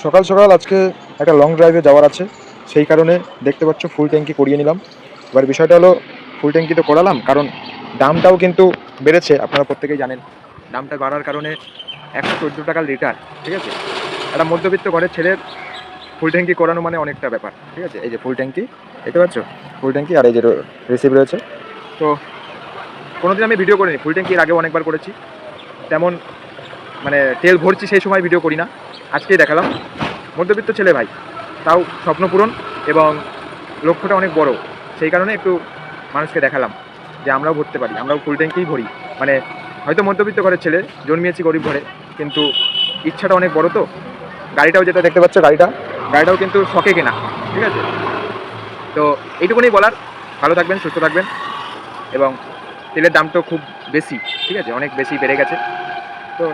সকাল সকাল আজকে একটা লং ড্রাইভে যাওয়ার আছে, সেই কারণে দেখতে পাচ্ছ ফুল ট্যাঙ্কি করিয়ে নিলাম। এবার বিষয়টা হলো, ফুল ট্যাঙ্কি তো করালাম, কারণ দামটাও কিন্তু বেড়েছে, আপনারা প্রত্যেকেই জানেন। দামটা বাড়ার কারণে 114 টাকার লিটার, ঠিক আছে। একটা মধ্যবিত্ত ঘরের ছেলের ফুল ট্যাঙ্কি করানো মানে অনেকটা ব্যাপার, ঠিক আছে। এই যে ফুল ট্যাঙ্কি দেখতে পাচ্ছ, ফুল ট্যাঙ্কি, আর এই যে রিসিভ রয়েছে। তো কোনোদিন আমি ভিডিও করিনি, ফুল ট্যাঙ্কির আগেও অনেকবার করেছি, তেমন মানে তেল ভরছি সেই সময় ভিডিও করি না, আজকেই দেখালাম। মধ্যবিত্ত ছেলে ভাই, তাও স্বপ্ন পূরণ এবং লক্ষ্যটা অনেক বড়, সেই কারণে একটু মানুষকে দেখালাম যে আমরাও ভরতে পারি, আমরাও ফুল ট্যাঙ্কিই ভরি। মানে হয়তো মধ্যবিত্ত ঘরের ছেলে, জন্মিয়েছি গরিব ঘরে, কিন্তু ইচ্ছাটা অনেক বড়। তো গাড়িটাও যেটা দেখতে পাচ্ছ, গাড়িটাও কিন্তু শখে কেনা, ঠিক আছে। তো এইটুকুনি বলার, ভালো থাকবেন, সুস্থ থাকবেন। এবং তেলের দাম তো খুব বেশি, ঠিক আছে, অনেক বেশি বেড়ে গেছে। তো